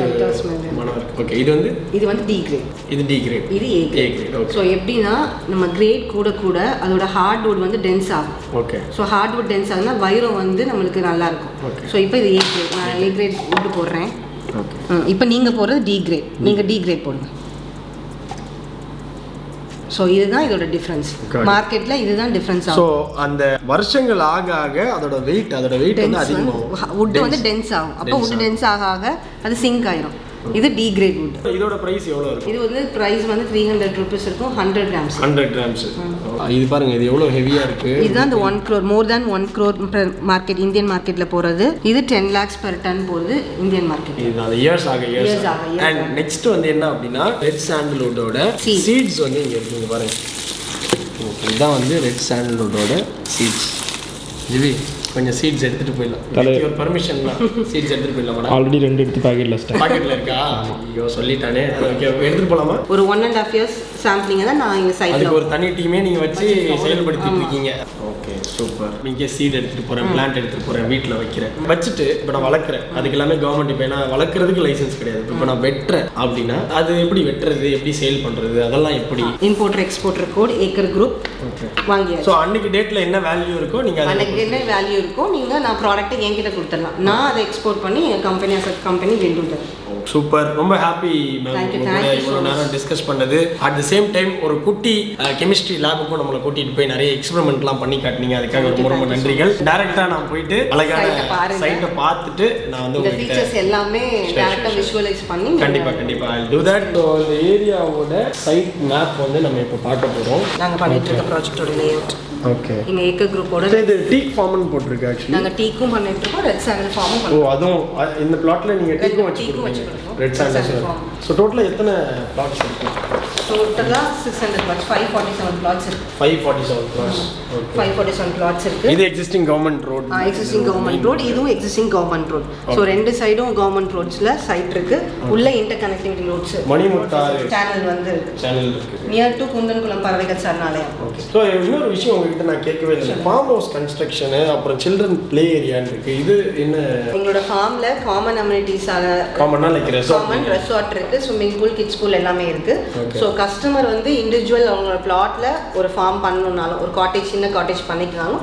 மனம் இருக்கு. ஓகே, இது வந்து டி கிரேட், இது டி கிரேட், இது ஏ கிரேட். ஓகே, ஸோ எப்படின்னா நம்ம கிரேட் கூட கூட அதோட ஹார்ட்வுட் வந்து டென்ஸ் ஆகும். ஓகே, ஸோ ஹார்ட்வுட் டென்ஸ் ஆகுதுன்னா வைரம் வந்து நம்மளுக்கு நல்லா இருக்கும். ஓகே, ஸோ இப்போ இது ஏ கிரேட், நான் ஏ கிரேட் போட்டு போடுறேன். ஓகே, இப்போ நீங்கள் போடுறது டி கிரேட், நீங்கள் டி கிரேட் போடுங்க. ஸோ இதுதான் இதோட டிஃப்ரென்ஸ். மார்க்கெட்டில் இதுதான் டிஃப்ரென்ஸ் ஆகும். ஸோ அந்த வருஷங்கள் ஆக ஆக அதோட வெயிட் வந்து அதிகமாகும். வுட் வந்து டென்ஸ் ஆகும். அப்போ வுட் டென்ஸ் ஆக ஆக அது சிங்க் ஆயிரும். இது டி கிரேட் வுட். இதோட பிரைஸ் எவ்வளவு இருக்கும்? இது வந்து பிரைஸ் வந்து 300 rupees இருக்கும். 100 grams. 100 grams. இது பாருங்க, இது எவ்வளவு ஹெவியா இருக்கு. இதுதான் அந்த 1 crore, more than 1 crore market Indian மார்க்கெட்ல போறது. இது 10 lakhs per ton போறது இந்தியன் மார்க்கெட். இது அந்த இயர்ஸ் ஆக. அண்ட் நெக்ஸ்ட் வந்து என்ன அப்படினா ரெட் சாண்டல்வுட்டோட சீட்ஸ் வந்து இங்க இருக்கு பாருங்க. இதுதான் வந்து ரெட் சாண்டல்வுட்டோட சீட்ஸ். ஜிவி கொஞ்சம் சீட்ஸ் எடுத்துட்டு போயிடலாம். ஒரு பர்மிஷன் தான் சீட்ஸ் எடுத்துட்டு போயிடலாம். ஆல்ரெடி 2 எடுத்து பாக்கெட்ல பாக்கெட்ல இருக்கா? ஐயோ சொல்லிட்டானே. ஓகே எடுத்துட்டு போலாமா? ஒரு 1.5 years சாம்பிளிங் தான் நான் இங்க சைட்ல அதுக்கு ஒரு தனி டீமே நீங்க வச்சு செயல்படுத்திட்டு இருக்கீங்க. Okay super. நீங்க சீட் எடுத்துட்டு போறேன், பிளான்ட் எடுத்துட்டு போறேன், வீட்ல வைக்கிறேன், வச்சுட்டு இப்போ நான் வளர்க்குறேன். அதுக்கு எல்லாமே கவர்மெண்ட் இப்போ நான் வளர்க்குறதுக்கு லைசன்ஸ் கிடையாது. இப்போ நான் வெட்டுறேன் அப்படின்னா அது எப்படி வெட்டுறது, எப்படி சேல் பண்றது, அதெல்லாம் எப்படி? Importer exporter code acre group வாங்கி. ஸோ அன்னைக்கு டேட்ல என்ன வேல்யூ இருக்கோ நீங்க அன்னைக்கு என்ன வேல்யூ இருக்கோ நீங்க நான் ப்ராடக்ட்டை என்கிட்ட கொடுத்துடலாம். நான் அதை எக்ஸ்போர்ட் பண்ணி என் கம்பெனி கம்பெனி வெண்டுட்டேன். சூப்பர். ரொம்ப ஹாப்பி மேம் இவ்வளோ நேரம் டிஸ்கஸ் பண்ணது. அட் த சேம் டைம் ஒரு குட்டி கெமிஸ்ட்ரி லேபுக்கும் நம்மளை கூட்டிட்டு போய் நிறைய எக்ஸ்பெரிமெண்ட்லாம் பண்ணி காட்டினீங்க. அதுக்காக ரொம்ப ரொம்ப நன்றிகள். டைரக்டா நான் போயிட்டு அழகான சைட்டை பார்த்துட்டு நான் வந்து இந்த ஃபீச்சர்ஸ் எல்லாமே டைரக்டா விஷுவலைஸ் பண்ணி கண்டிப்பா I'll do that. ஸோ இந்த ஏரியாவோட சைட் மேப் வந்து நம்ம இப்போ பார்க்க போகிறோம். நாங்கள் பண்ணிட்டு இருக்க ப்ராஜெக்டோட லேஅவுட். ஓகே. எங்க ஏக்கர் குரூப்போட இது டீக் ஃபார்ம்னு போட்டுருக்கு. ஆக்சுவலி நாங்கள் டீக்கும் பண்ணிட்டு இருக்கோம், ரெட் சாண்டல் ஃபார்மும் பண்ணுறோம். அதுவும் இந்த பிளாட்ல நீங்க டீக்கும் வச்சுருக்கீங்க. Red sandal. ஸோ டோட்டலாக எத்தனை பிளாட்ஸ் இருக்கு? டோட்டலாக 600 plots, 547 plots இருக்கு. 547 plots. 547 plots இருக்கு. இது existing government road. Existing government road. இதுவும் எக்ஸிஸ்டிங் கவர்மெண்ட் ரோட். ஸோ ரெண்டு சைடும் கவர்மெண்ட் ரோட்ஸ்ல சைட் இருக்கு. உள்ள interconnectivity roads Manimuthar channel வந்து சேனல் இருக்கு. நியர் டு குந்தன்குளம் பறவைகள் சரணாலயம். ஓகே. ஸோ இன்னொரு விஷயம் உங்ககிட்ட நான் கேட்கவே இல்லை. ஃபார்ம் ஹவுஸ் கன்ஸ்ட்ரக்ஷன் அப்புறம் சில்ட்ரன் பிளே ஏரியான்னு இருக்கு. இது என்ன? எங்களோட ஃபார்ம்ல காமன் அம்யூனிட்டிஸான காமனா லைக் ரெசார்ட் இருக்கு, ஸ்விம்மிங் பூல், கிட்ஸ் பூல் எல்லாமே இருக்கு. ஸோ கஸ்டமர் வந்து இண்டிவிஜுவல் அவங்களோட பிளாட்ல ஒரு ஃபார்ம் பண்ணணும்னாலும் ஒரு காட்டேஜ் சின்ன காட்டேஜ் பண்ணிக்கலாலும்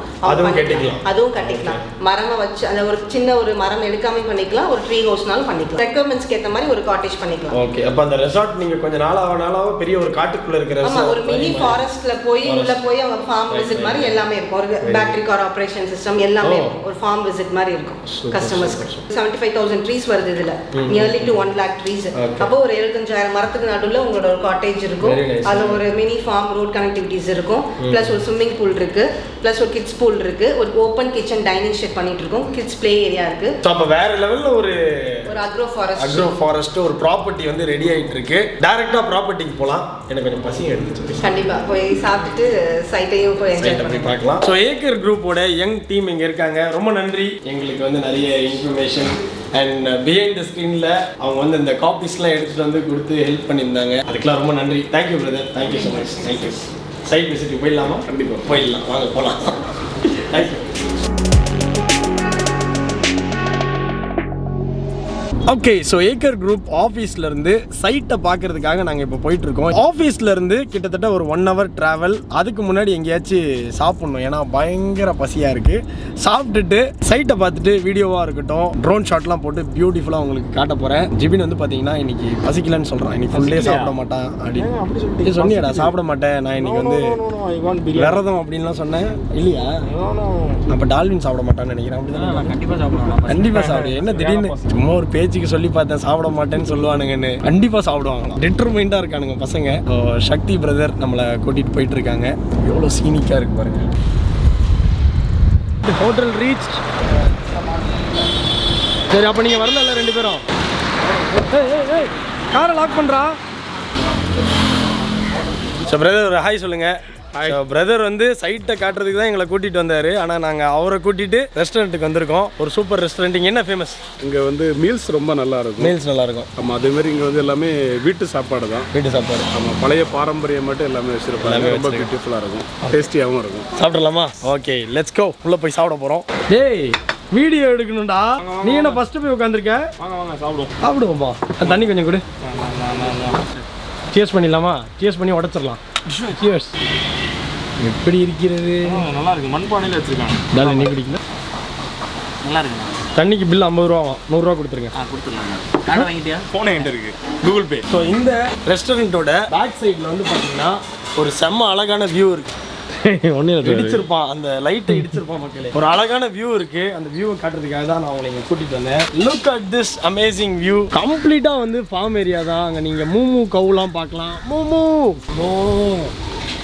அதுவும் கட்டிக்கலாம். மரமா வச்சு அந்த ஒரு சின்ன ஒரு மரம் எடுக்காம பண்ணிக்கலாம், ஒரு ட்ரீ ஹவுஸ்னாலும் பண்ணிக்கலாம். ரெக்யர்மெண்ட்ஸ்க்கு ஏற்ற மாதிரி ஒரு காட்டேஜ் பண்ணிக்கலாம். ஓகே. அப்ப அந்த ரெசார்ட் நீங்க கொஞ்ச நாளாக பெரிய ஒரு காட்டுக்குள்ள இருக்கிற ஒரு மினி ஃபாரஸ்ட்ல போய் உள்ள போய் அவங்க ஃபார்ம் விசிட் மாதிரி எல்லாமே இருக்கும். ஒரு பேட்டரி கார் ஆபரேஷன் சிஸ்டம் எல்லாமே இருக்கும். ஒரு ஃபார்ம் விசிட் மாதிரி இருக்கும் கஸ்டமர்ஸ்க்கு. 75,000 ட்ரீஸ் வருது இதுல, நியர்லி டு 1 lakh ட்ரீஸ். அப்போ ஒரு 75,000 மரத்துக்கு நடுவுல உங்களோட ஒரு காட்டேஜ் இருக்கும். அதுல ஒரு மினி ஃபார்ம் ரோட் கனெக்டிவிட்டிஸ் இருக்கும். பிளஸ் ஒரு ஸ்விம்மிங் பூல் இருக்கு, பிளஸ் ஒரு கிட்ஸ் பூல் இருக்கு, ஒரு ஓப்பன் கிச்சன் டைனிங் ஷெட் பண்ணிட்டு இருக்கோம், கிட்ஸ் ப்ளே ஏரியா இருக்கு. சோ அப்ப வேற லெவல்ல ஒரு அக்ரோ ஃபாரஸ்ட் ஒரு ப்ராப்பர்ட்டி வந்து ரெடி ஆயிட்டு இருக்கு. டைரக்டா ப்ராப்பர்ட்டிக்கு போலாம். எனக்கு கொஞ்சம் பசி எடுத்துச்சு. கண்டிப்பா போய் சாப்பிட்டுட்டு சைட்டையும் போய் என்ஜாய் பண்ணி பார்க்கலாம். ஸோ ஏக்கர் குரூப்போட யங் டீம் இங்கே இருக்காங்க. ரொம்ப நன்றி. எங்களுக்கு வந்து நிறைய இன்ஃபர்மேஷன் அண்ட் பிஹைண்ட் த ஸ்க்ரீனில் அவங்க வந்து இந்த காப்பீஸ்லாம் எடுத்துகிட்டு வந்து கொடுத்து ஹெல்ப் பண்ணியிருந்தாங்க. அதுக்கெல்லாம் ரொம்ப நன்றி. Thank you brother. Thank you so much. Thank you. Side visit போயிடலாமா? கண்டிப்பாக போயிடலாம். வாங்க போகலாம். Thank you. Okay. So acre group ஆஃபீஸ்லேருந்து சைட்டை பார்க்கறதுக்காக நாங்கள் இப்போ போயிட்டுருக்கோம். ஆஃபீஸ்லேருந்து கிட்டத்தட்ட ஒரு 1 hour ட்ராவல். அதுக்கு முன்னாடி எங்கேயாச்சும் சாப்பிட்ணும், ஏன்னா பயங்கர பசியாக இருக்குது. சாப்பிட்டுட்டு சைட்டை பார்த்துட்டு வீடியோவாக இருக்கட்டும், ட்ரோன் ஷாட்லாம் போட்டு பியூட்டிஃபுல்லாக உங்களுக்கு காட்ட போகிறேன். ஜிபின் வந்து பார்த்தீங்கன்னா இன்னைக்கு பசிக்கலன்னு சொல்கிறான். இன்னைக்கு ஃபுல்லே சாப்பிட மாட்டான் அப்படின்னு சொன்னியாடா. சாப்பிட மாட்டேன் நான் இன்னைக்கு வந்து விரதம் அப்படின்லாம் சொன்னேன் இல்லையா? அப்போ டால்வின் சாப்பிட மாட்டான்னு நினைக்கிறேன். அப்படி கண்டிப்பாக சாப்பிடு. என்ன திடீர்னு சும்மா ஒரு பேச்சு சொல்லி பார்த்தேன் சாப்பிட மாட்டேன்னு சொல்லுவானுங்கன்னு. கண்டிப்பா சாப்பிடுவாங்களாம். டிட்டர்மைண்டா இருக்கானுங்க பசங்க. சக்தி பிரதர் நம்மளை கூட்டிட்டு போயிட்டு இருக்காங்க. எவ்வளவு சீனிக்கா இருக்கு பாருங்க. Hotel reach. சரி அப்ப நீங்க வரல 2 பேரும். காரை லாக் பண்றா. பிரதர் ஒரு ஹாய் சொல்லுங்க. பிரதர் வந்து சைட்டை காட்டுறதுக்கு தான் எங்களை கூட்டிட்டு வந்தாரு. ஆனால் நாங்கள் அவரை கூட்டிட்டு ரெஸ்டாரண்ட்டுக்கு வந்திருக்கோம். ஒரு சூப்பர் ரெஸ்டாரண்ட். இங்கே என்ன ஃபேமஸ்? இங்கே வந்து மீல்ஸ் ரொம்ப நல்லா இருக்கும். மீல்ஸ் நல்லா இருக்கும். ஆமாம். அதே மாதிரி இங்கே வந்து எல்லாமே வீட்டு சாப்பாடு தான். வீட்டு சாப்பாடு. ஆமாம். பழைய பாரம்பரியம் மட்டும் எல்லாமே வச்சிருப்பாங்க. ரொம்ப பியூட்டிஃபுல்லாக இருக்கும், டேஸ்டியாகவும் இருக்கும். சாப்பிடலாமா? Okay let's go. உள்ளே போய் சாப்பிட போகிறோம். டேய் வீடியோ எடுக்கணும்டா. நீ என்ன ஃபர்ஸ்ட் போய் உட்காந்துருக்க? வாங்க சாப்பிடுவோம். சாப்பிடுவோம்ப்பா. தண்ணி கொஞ்சம் கொடு. சியர்ஸ் பண்ணிடலாமா? சியர்ஸ் பண்ணி உடச்சிடலாம். சியர்ஸ். எப்படி இருக்கிறது? நல்லா இருக்கு. மண்பானையில் வச்சிருக்காங்க. நீ குடிக்கல? நல்லா இருக்கு. தண்ணிக்கு பில் 50 ரூபா, 100 ரூபா கொடுத்துருங்க. கொடுத்துருங்க. வாங்கிட்டியா? போன என்கிட்ட இருக்கு, கூகுள் பே. ஸோ இந்த ரெஸ்டாரண்ட்டோட பேக் சைடில் வந்து பார்த்தீங்கன்னா ஒரு செம்ம அழகான வியூ இருக்கு. இடிச்சிருப்பான், அந்த லைட்டை இடிச்சிருப்பான் மக்களே. ஒரு அழகான வியூ இருக்கு. அந்த வியூவை காட்டுறதுக்காக தான் நான் உங்களை இங்கே கூட்டிட்டு வந்தேன். Look at this amazing view. கம்ப்ளீட்டா வந்து ஃபார்ம் ஏரியா தான். அங்கே நீங்க மூமு கவுலாம் பார்க்கலாம். மூமு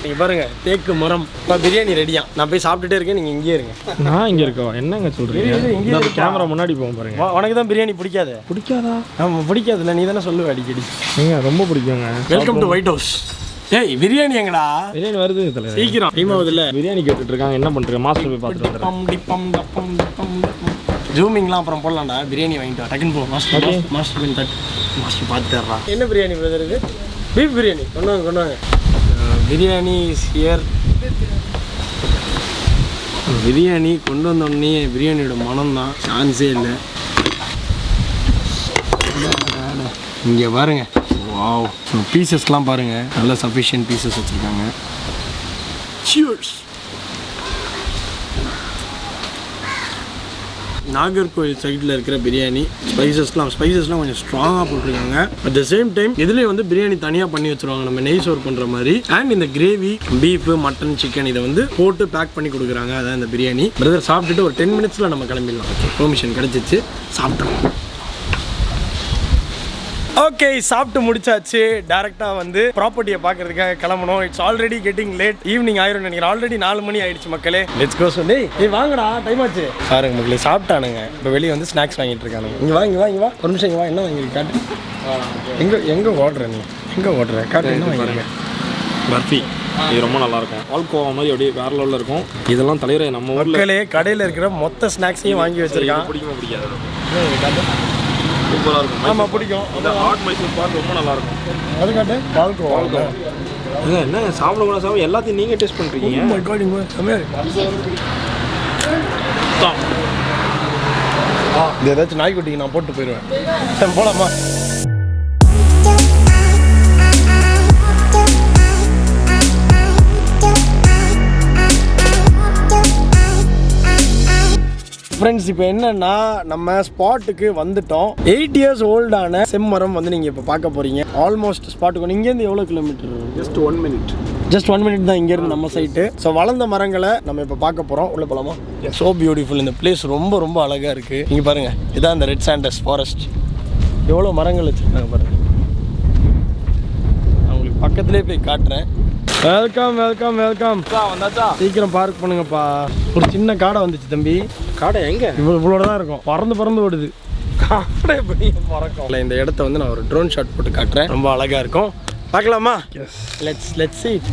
நீங்க பாருங்க, தேக்கு மரம். இப்போ பிரியாணி ரெடியா. நான் போய் சாப்பிட்டுட்டே இருக்கேன், நீங்க இங்கே இருங்க. நான் இங்கே இருக்கோம். என்னங்க சொல்றீங்க? இங்கே கேமரா முன்னாடி போவோம் பாருங்க. உனக்கு தான் பிரியாணி பிடிக்காது? பிடிக்காதா? ஆமாம் பிடிக்காதுல்ல, நீ தானே சொல்லுவ அடிக்கடி. நீங்க ரொம்ப பிடிக்குங்க. Welcome to white house. ஏய் பிரியாணி எங்கடா? பிரியாணி வருது தலைவர். சீக்கிரம் டைமாவது இல்லை. பிரியாணி கேட்டுட்டு இருக்காங்க, என்ன பண்ணுறேன்? மாஸ்டர் போய் பார்த்துட்டு வந்துடுறேன். ஜூமிங்லாம் அப்புறம் போடலாம்டா. பிரியாணி வாங்கிட்டு வா டக்குன்னு போ. மாஸ்டர் மாஸ்டர் போய் தட்டு. மாஸ்டர் பார்த்து தர்றா. என்ன பிரியாணி பிரதர் இது? பீஃப் பிரியாணி. கொண்டு வாங்க. Biryani is here. பிரியாணி கொண்டு வந்தோடனே பிரியாணியோட மனம் தான் சான்ஸே இல்லை. இங்கே பாருங்க, வாவ், பீசஸ்லாம் பாருங்க, நல்ல சஃபிஷியன்ட் பீசஸ் வச்சுருக்காங்க. சியர்ஸ். நாகர்கோவில் சைடில் இருக்கிற பிரியாணி ஸ்பைசஸ்லாம் கொஞ்சம் ஸ்ட்ராங்காக போட்டிருக்காங்க. அட் த சேம் டைம் இதுலேயே வந்து பிரியாணி தனியாக பண்ணி வச்சுருவாங்க, நம்ம நெய் சோர் பண்ணுற மாதிரி. அண்ட் இந்த கிரேவி, பீஃபு, மட்டன், சிக்கன் இதை வந்து போட்டு பேக் பண்ணி கொடுக்குறாங்க. அதான் இந்த பிரியாணி. பிரதர் சாப்பிட்டுட்டு ஒரு 10 மினிட்ஸில் நம்ம கிளம்பிடலாம். ஓகே, பெர்மிஷன் கிடச்சிச்சு, சாப்பிட்டோம். ஓகே, சாப்பிட்டு முடிச்சாச்சு. டேரெக்டாக வந்து ப்ராப்பர்ட்டியை பார்க்கறதுக்காக கிளம்பணும். It's already getting late. Evening ஆயிரும் நினைக்கிறேன். ஆல்ரெடி 4 மணி ஆயிடுச்சு மக்களே. Let's go. சொல்லி வாங்கடா, டைம் ஆச்சு. பாருங்க மக்களே, சாப்பிட்டானுங்க. இப்போ வெளியே வந்து ஸ்நாக்ஸ் வாங்கிட்டு இருக்கானுங்க. இங்கே வா ஒரு நிமிஷம். இங்கே வா, என்ன வாங்கிருக்கு காட்டு. எங்கே ஓடுற நீ? எங்கே ஓடுற காட்டு? என்ன வாங்கிருக்க? பர்ஃபி. இது ரொம்ப நல்லா இருக்கும். பால்கோவா மாதிரி அப்படியே வேற லெவலில் இருக்கும். இதெல்லாம் தலைவரே நம்ம மக்களே கடையில் இருக்கிற மொத்த ஸ்நாக்ஸையும் வாங்கி வச்சிருக்கான். பிடிக்காது. சூப்பராக இருக்கும். ஆமாம், பிடிக்கும். இந்த ஹாட் மைசூர் பாக் ரொம்ப நல்லா இருக்கும். அது காட்டு. பால்கோவா. என்ன சாப்பிட கூட சாப்பிட எல்லாத்தையும் நீங்கள் டேஸ்ட் பண்ணுறீங்க. இது ஏதாச்சும் நாய்க்குட்டிக்கு நான் போட்டு போயிடுவேன். போலாமா? ஃப்ரெண்ட்ஸ், இப்போ என்னன்னா நம்ம ஸ்பாட்டுக்கு வந்துட்டோம். 8 இயர்ஸ் ஓல்டான செம்மரம் வந்து நீங்கள் இப்போ பார்க்க போகிறீங்க. ஆல்மோஸ்ட் ஸ்பாட்டுக்கு இங்கேருந்து எவ்வளோ kilometre? Just 1 minute. Just 1 minute தான் இங்கேருந்து நம்ம சைட்டு. ஸோ வளர்ந்த மரங்களை நம்ம இப்போ பார்க்க போகிறோம். உள்ள போகலாமா? So beautiful. இந்த பிளேஸ் ரொம்ப ரொம்ப அழகாக இருக்குது. இங்கே பாருங்கள், இதான் இந்த ரெட் சாண்டஸ் ஃபாரஸ்ட். எவ்வளோ மரங்கள் வச்சுருக்காங்க பாருங்கள். நான் உங்களுக்கு பக்கத்துலேயே போய் காட்டுறேன். வெல்கம். வந்தாச்சா? சீக்கிரம் பார்க் பண்ணுங்கப்பா. ஒரு சின்ன காடை வந்துச்சு தம்பி. காடை எங்கே? இவ்வளோ தான் இருக்கும். பறந்து ஓடுது காடை. பறக்கும். இந்த இடத்த வந்து நான் ஒரு ட்ரோன் ஷாட் போட்டு காட்டுறேன். ரொம்ப அழகாக இருக்கும். பார்க்கலாமா? Let's see it.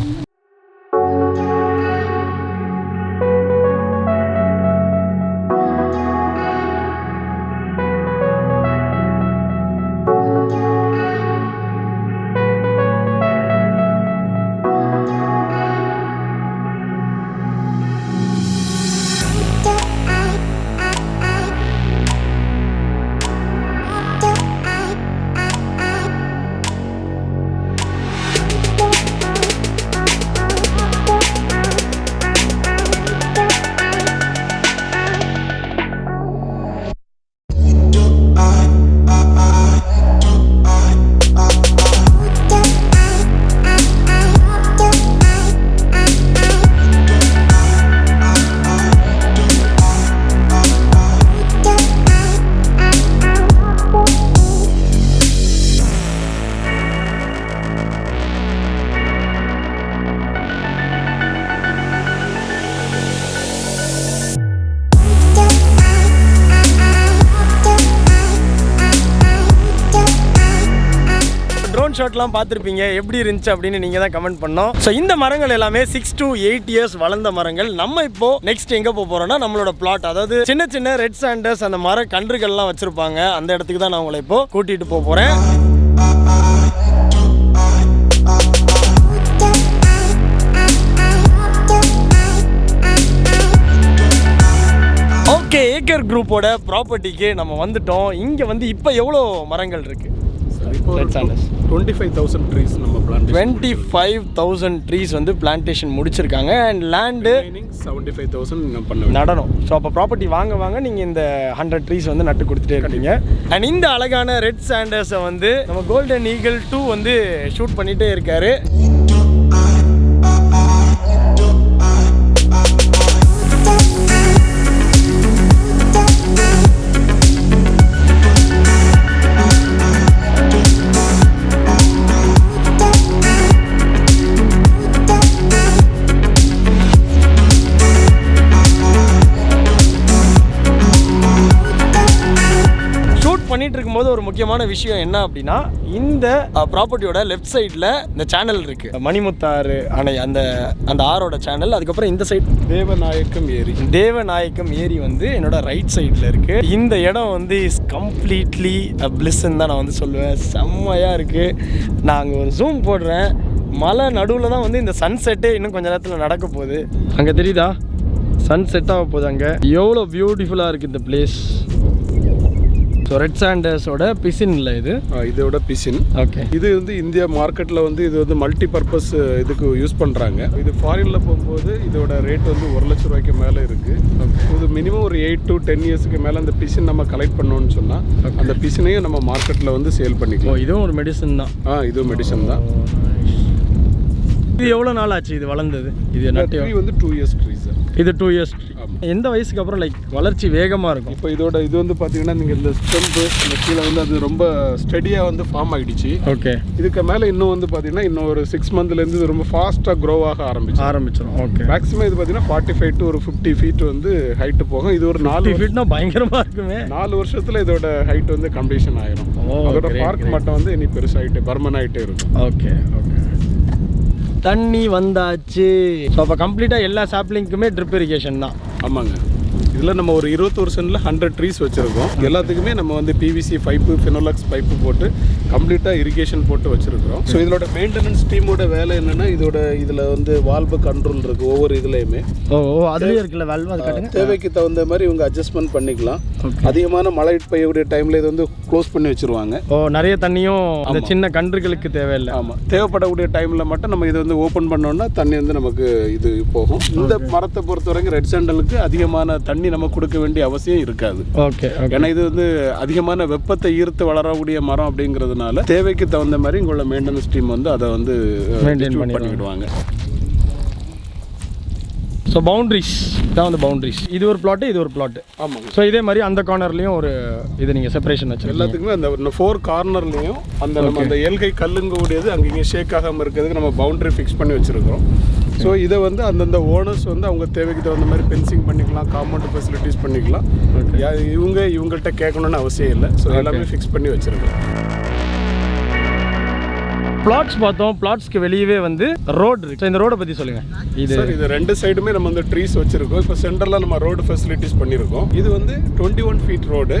ஷாட்லாம் பார்த்துருப்பீங்க. எப்படி இருந்துச்சு அப்படின்னு நீங்கள் தான் கமெண்ட் பண்ணோம். ஸோ இந்த மரங்கள் எல்லாமே 6 to 8 இயர்ஸ் வளர்ந்த மரங்கள். நம்ம இப்போ நெக்ஸ்ட் எங்கே போக போகிறோம்னா நம்மளோட பிளாட், அதாவது சின்ன சின்ன ரெட் சாண்டஸ் அந்த மர கன்றுகள்லாம் வச்சுருப்பாங்க, அந்த இடத்துக்கு தான் நான் உங்களை இப்போ கூட்டிகிட்டு போக போகிறேன். ஓகே, ஏக்கர் குரூப்போட ப்ராப்பர்ட்டிக்கு நம்ம வந்துட்டோம். இங்கே வந்து இப்போ எவ்வளோ மரங்கள் இருக்குது? 25,000 ட்ரீஸ் நம்ம பிளான்டேஷன் 25,000 ட்ரீஸ் வந்து பிளான்டேஷன் முடிச்சிருக்காங்க. அண்ட் லேண்டு 75,000 பண்ண நடணும். ஸோ அப்போ ப்ராப்பர்ட்டி வாங்க நீங்கள் இந்த 100 ட்ரீஸ் வந்து நட்டு கொடுத்துட்டே இருக்கீங்க. அண்ட் இந்த அழகான ரெட் சாண்டர்ஸை வந்து நம்ம கோல்டன் ஈகிள் 2 வந்து ஷூட் பண்ணிகிட்டே இருக்காரு. பண்ணிட்டு இருக்கும்போது ஒரு முக்கியமான விஷயம் என்ன அப்படின்னா, இந்த ப்ராப்பர்ட்டியோட லெஃப்ட் சைடில் இந்த சேனல் இருக்கு, மணிமுத்தாறு அணை, அந்த அந்த ஆரோட சேனல். அதுக்கப்புறம் இந்த சைடு தேவநாயக்கம் ஏரி வந்து என்னோட ரைட் சைடில் இருக்கு. இந்த இடம் வந்து இஸ் கம்ப்ளீட்லி பிளிஸ்ன்னு தான் நான் வந்து சொல்லுவேன். செம்மையாக இருக்கு. நான் அங்கே ஒரு ஜூம் போடுறேன். மலை நடுவில் தான் வந்து இந்த சன்செட்டே இன்னும் கொஞ்சம் நேரத்தில் நடக்க போகுது. அங்கே தெரியுதா சன்செட் ஆக போகுது. அங்கே எவ்வளோ பியூட்டிஃபுல்லாக இருக்குது இந்த பிளேஸ். ஸோ ரெட் சாண்டர்ஸோட பிசின் இல்லை இது, இதோட பிசின். ஓகே. இது வந்து இந்தியா மார்க்கெட்டில் வந்து இது வந்து மல்டி பர்பஸ் இதுக்கு யூஸ் பண்ணுறாங்க. இது ஃபாரினில் போகும்போது இதோட ரேட் வந்து 1 லட்ச ரூபாய்க்கு மேலே இருக்குது. இது மினிமம் ஒரு 8 to 10 இயர்ஸ்க்கு மேலே அந்த பிசின் நம்ம கலெக்ட் பண்ணோம்னு சொன்னால் அந்த பிசினையும் நம்ம மார்க்கெட்டில் வந்து சேல் பண்ணிக்கலாம். இதுவும் ஒரு மெடிசன் தான். இதுவும் மெடிசன் தான். இது எவ்வளோ நாள் ஆச்சு இது வளர்ந்தது? இது நட்டு வந்து 2 இயர்ஸ் ட்ரீ சார். இது 2 இயர்ஸ். எந்த வயசுக்கு அப்புறம் லைக் வளர்ச்சி வேகமாக இருக்கும்? இப்போ இதோட இது வந்து பார்த்தீங்கன்னா நீங்கள் இந்த ஸ்டெம்பு இந்த கீழே வந்து அது ரொம்ப ஸ்டெடியாக வந்து ஃபார்ம் ஆகிடுச்சு. ஓகே. இதுக்கு மேலே இன்னும் வந்து பார்த்தீங்கன்னா இன்னும் ஒரு 6 மந்த்லேருந்து இது ரொம்ப ஃபாஸ்ட்டாக க்ரோ ஆக ஆரம்பிச்சிடும். ஓகே. மேக்ஸிமம் இது பார்த்தீங்கன்னா 45 to 50 ஃபீட் வந்து ஹைட்டு போகும். இது ஒரு 4 ஃபீட்னா பயங்கரமாக இருக்குமே. 4 வருஷத்தில் இதோட ஹைட் வந்து கம்ப்ளீஷன் ஆகிடும். அதோட பார்க் மட்டும் வந்து இனி பெருசாகிட்டு பர்மன் ஆகிட்டே இருக்கும். Okay okay. தண்ணி வந்தாச்சு. ஸோ அப்போ கம்ப்ளீட்டாக எல்லா சாப்லிங்க்குமே ட்ரிப் இரிகேஷன் தான். ஆமாங்க. இதில் நம்ம ஒரு 21 சென்டில் 100 ட்ரீஸ் வச்சுருக்கோம். எல்லாத்துக்குமே நம்ம வந்து பிவிசி பைப்பு, ஃபினோலக்ஸ் பைப்பு போட்டு கம்ப்ளீட்டாக இரிகேஷன் போட்டு வச்சுருக்கிறோம். ஸோ இதோட மெயின்டெனன்ஸ் டீமோட வேலை என்னென்னா, இதில் வந்து வால்வு கண்ட்ரோல் இருக்குது ஒவ்வொரு இதுலேயுமே. அதுலேயே இருக்குல்ல வால்வு, அது காட்டுங்க. தேவைக்கு தகுந்த மாதிரி இவங்க அட்ஜஸ்ட்மெண்ட் பண்ணிக்கலாம். அதிகமான மழை பெய்யக்கூடிய டைமில் இது வந்து க்ளோஸ் பண்ணி வச்சுருவாங்க. நிறைய தண்ணியும் அந்த சின்ன கன்றுகளுக்கு தேவையில்லை. ஆமாம், தேவைப்படக்கூடிய டைமில் மட்டும் நம்ம இதை வந்து ஓப்பன் பண்ணோன்னா தண்ணி வந்து நமக்கு இது போகும். இந்த மரத்தை பொறுத்த வரைக்கும் ரெட் சாண்டலுக்கு அதிகமான தண்ணி நம்ம கொடுக்க வேண்டிய அவசியம் இருக்காது. ஓகே. ஏன்னா இது வந்து அதிகமான வெப்பத்தை ஈர்த்து வளரக்கூடிய மரம் அப்படிங்கிறதுனால தேவைக்கு தகுந்த மாதிரி இங்குள்ள மெயின்டெனன்ஸ் டீம் வந்து அதை வந்து மெயின்டைன் பண்ணிடுவாங்க. ஸோ பவுண்ட்ரிஸ் தான் வந்து பவுண்ட்ரிஸ். இது ஒரு பிளாட்டு, இது ஒரு பிளாட்டு. ஆமாங்க. ஸோ இதே மாதிரி அந்த கார்னர்லேயும் ஒரு இது நீங்கள் செப்பரேஷன் வச்சு எல்லாத்துக்குமே அந்த 4 கார்னர்லேயும் அந்த நம்ம அந்த ஏல்கை கல்லுங்க கூடியது அங்கேயும் ஷேக் ஆகாமல் இருக்கிறதுக்கு நம்ம பவுண்டரி ஃபிக்ஸ் பண்ணி வச்சுருக்கிறோம். ஸோ இதை வந்து அந்தந்த ஓனர்ஸ் வந்து அவங்க தேவைக்கு தகுந்த மாதிரி ஃபென்சிங் பண்ணிக்கலாம், காம்பவுண்ட் ஃபெசிலிட்டிஸ் பண்ணிக்கலாம். இவங்கள்ட்ட கேட்கணும்னு அவசியம் இல்லை. ஸோ எல்லாமே ஃபிக்ஸ் பண்ணி வச்சுருக்கோம். பிளாட்ஸ் பார்த்தோம். பிளாட்ஸ்க்கு வெளியவே வந்து ரோடு இருக்கு. இந்த ரோடை பற்றி சொல்லுங்கள். இது 2 சைடுமே நம்ம வந்து ட்ரீஸ் வச்சிருக்கோம். இப்போ சென்டரில் நம்ம ரோடு ஃபெசிலிட்டிஸ் பண்ணியிருக்கோம். இது வந்து 21 ஃபீட் ரோடு.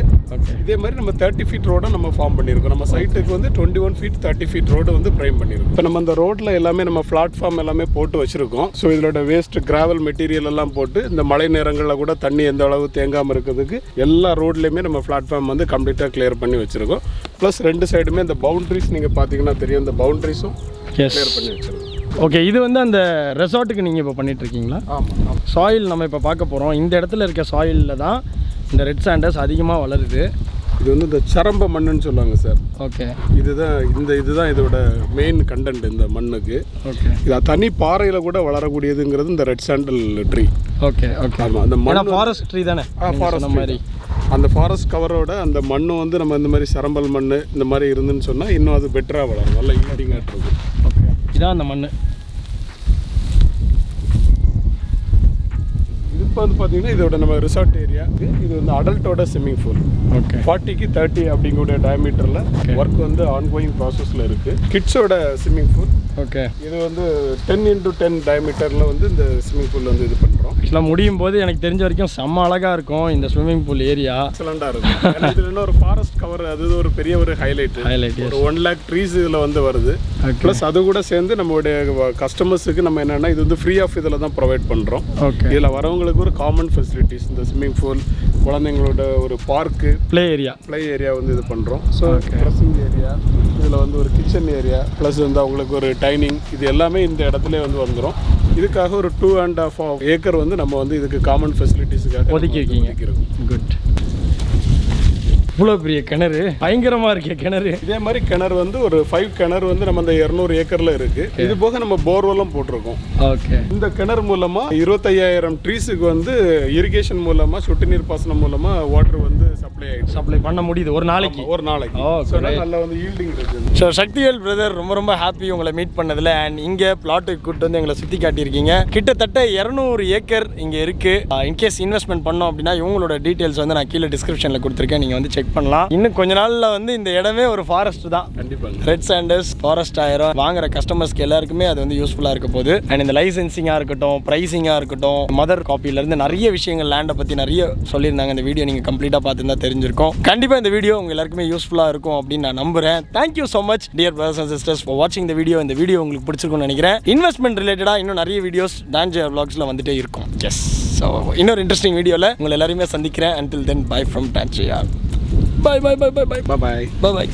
இதே மாதிரி நம்ம 30 ஃபீட் ரோடை நம்ம ஃபார்ம் பண்ணியிருக்கோம். நம்ம சைட்டுக்கு வந்து 21 ஃபீட் 30 ஃபீட் ரோடு வந்து ப்ரைம் பண்ணியிருக்கோம். இப்போ நம்ம அந்த ரோட்டில் எல்லாமே நம்ம பிளாட்ஃபார்ம் எல்லாமே போட்டு வச்சிருக்கோம். ஸோ இதோட வேஸ்ட் கிராவல் மெட்டீரியல் எல்லாம் போட்டு இந்த மழை நேரங்களில் கூட தண்ணி எந்த அளவு தேங்காமல் இருக்கிறதுக்கு எல்லா ரோட்லேயுமே நம்ம பிளாட்ஃபார்ம் வந்து கம்ப்ளீட்டாக கிளியர் பண்ணி வச்சிருக்கோம். ப்ளஸ் 2 சைடுமே இந்த பவுண்ட்ரிஸ் நீங்கள் பார்த்தீங்கன்னா தெரியும், இந்த பவுண்ட்ரிஸும் கிளியர் பண்ணி வச்சிருக்கோம். ஓகே. இது வந்து அந்த ரெசார்ட்டுக்கு நீங்கள் இப்போ பண்ணிட்டு இருக்கீங்களா? ஆமாம். சாயில் நம்ம இப்போ பார்க்க போகிறோம். இந்த இடத்துல இருக்க சாயிலில் தான் இந்த ரெட் சாண்டர்ஸ் அதிகமாக வளருது. இது வந்து இந்த சரம்ப மண்ணுன்னு சொல்லுவாங்க சார். ஓகே. இதுதான் இதோட மெயின் கண்டென்ட் இந்த மண்ணுக்கு. ஓகே. இது தனி பாறையில் கூட வளரக்கூடியதுங்கிறது இந்த red sandal tree. Okay okay. ஆமாம், அந்த மண் ஃபாரஸ்ட் ட்ரீ தானே? ஃபாரஸ்ட் மாதிரி அந்த ஃபாரஸ்ட் கவரோட அந்த மண்ணு வந்து நம்ம இந்த மாதிரி சரம்பல் மண் இந்த மாதிரி இருந்துன்னு சொன்னால் இன்னும் அது பெட்டராக வளரும், நல்லா ஈல்டிங்காக இருக்கும். ஓகே. இதான் அந்த மண். இப்போ வந்து பார்த்தீங்கன்னா இதோட நம்ம ரிசார்ட் ஏரியா. இது வந்து அடல்ட்டோட ஸ்விம்மிங் பூல். ஓகே. 40 to 30 அப்படிங்கக்கூடிய டயமீட்டரில் ஒர்க் வந்து ஆன்கோயிங் ப்ராசஸில் இருக்குது. கிட்ஸோட ஸ்விம்மிங் பூல். ஓகே. இது வந்து 10 into 10 டயமீட்டரில் வந்து இந்த ஸ்விம்மிங் பூல் வந்து இது பண்ணுறோம். ஆக்சுவலாக முடியும் போது எனக்கு தெரிஞ்ச வரைக்கும் செம்ம அழகாக இருக்கும் இந்த ஸ்விம்மிங் பூல் ஏரியா. எக்ஸலண்டாக இருக்கும். இதில் இன்னொரு ஃபாரஸ்ட் கவர், அது ஒரு பெரிய ஒரு ஹைலைட். ஒரு 1 lakh ட்ரீஸ் இதில் வந்து வருது. ப்ளஸ் அது கூட சேர்ந்து நம்மளுடைய கஸ்டமர்ஸுக்கு நம்ம என்னென்னா இது வந்து ஃப்ரீ ஆஃப் இதில் தான் ப்ரொவைட் பண்ணுறோம். ஓகே. இதில் வரவங்களுக்கு ஒரு காமன் ஃபெசிலிட்டிஸ், இந்த ஸ்விம்மிங் பூல், குழந்தைங்களோட ஒரு பார்க்கு, ப்ளே ஏரியா வந்து இது பண்ணுறோம். ஸோ ட்ரெஸ்ஸிங் ஏரியா, இதில் வந்து ஒரு கிச்சன் ஏரியா, ப்ளஸ் வந்து அவங்களுக்கு ஒரு டைனிங், இது எல்லாமே இந்த இடத்துல வந்து வந்துடும். இதுக்காக ஒரு 2.5 ஏக்கர் வந்து நம்ம வந்து இதுக்கு காமன் ஃபெசிலிட்டிஸுக்காக ஒதுக்கி வைக்கிறோம். குட். இவ்வளோ பெரிய கிணறு, பயங்கரமாக இருக்கே கிணறு. இதே மாதிரி கிணறு வந்து ஒரு 5 கிணறு வந்து நம்ம அந்த 200 ஏக்கரில் இருக்குது. இது போக நம்ம போர்வெல்லாம் போட்டிருக்கோம். ஓகே. இந்த கிணறு மூலமாக 25,000 ட்ரீஸுக்கு வந்து இரிகேஷன் மூலமாக, சொட்டு நீர் பாசனம் மூலமாக வாட்டர் வந்து சப்ளை ஆயிடுச்சு. சப்ளை பண்ண முடியுது ஒரு நாளைக்கு. ஒரு நாளைக்கு. ஓ, ஸோ நல்லா வந்து ஈல்டிங் இருக்கு. ஸோ சக்திவேல் பிரதர் ரொம்ப ரொம்ப ஹாப்பி உங்களை மீட் பண்ணதில். அண்ட் இங்கே பிளாட்டுக்கு கூப்பிட்டு வந்து எங்களை சுற்றி காட்டியிருக்கீங்க. கிட்டத்தட்ட 200 ஏக்கர் இங்கே இருக்குது. இன்கேஸ் இன்வெஸ்ட்மெண்ட் பண்ணோம் அப்படின்னா இவங்களோட டீட்டெயில்ஸ் வந்து நான் கீழே டிஸ்கிரிப்ஷனில் கொடுத்துருக்கேன், நீங்கள் வந்து செக் பண்ணலாம். இன்னும் கொஞ்ச நாளில் வந்து இந்த இடமே ஒரு ஃபாரஸ்ட் தான். கண்டிப்பாக ரெட் சாண்டர்ஸ் ஃபாரஸ்ட் ஆயிரும். வாங்குற கஸ்டமர்ஸ்க்கு எல்லாருக்குமே அது வந்து யூஸ்ஃபுல்லாக இருக்க போகுது. அண்ட் இந்த லைசன்சிங்காக இருக்கட்டும், ப்ரைஸிங்காக இருக்கட்டும், மதர் காப்பிலேருந்து நிறைய விஷயங்கள் லேண்டை பற்றி நிறைய சொல்லியிருந்தாங்க. இந்த வீடியோ நீங்கள் கம்ப்ளீட்டாக பார்த்துருந்தா தெரிஞ்சிருக்கும். கண்டிப்பாக இந்த வீடியோ உங்கள் எல்லாருக்குமே யூஸ்ஃபுல்லாக இருக்கும் அப்படின்னு நான் நம்புறேன். Thank you so much dear brothers and sisters for வாட்சிங் இந்த வீடியோ. இந்த வீடியோ உங்களுக்கு பிடிச்சிருக்கும்னு நினைக்கிறேன். இன்வெஸ்ட்மெண்ட் ரிலேட்டடாக இன்னும் நிறைய வீடியோஸ் டான்ஜர் vlogsல வந்துட்டே இருக்கும். எஸ், ஸோ இன்னொரு இன்ட்ரெஸ்டிங் வீடியோவில் உங்களை எல்லாருமே சந்திக்கிறேன். until then bye from Jeppiaar. Bye bye bye bye bye bye. bye bye.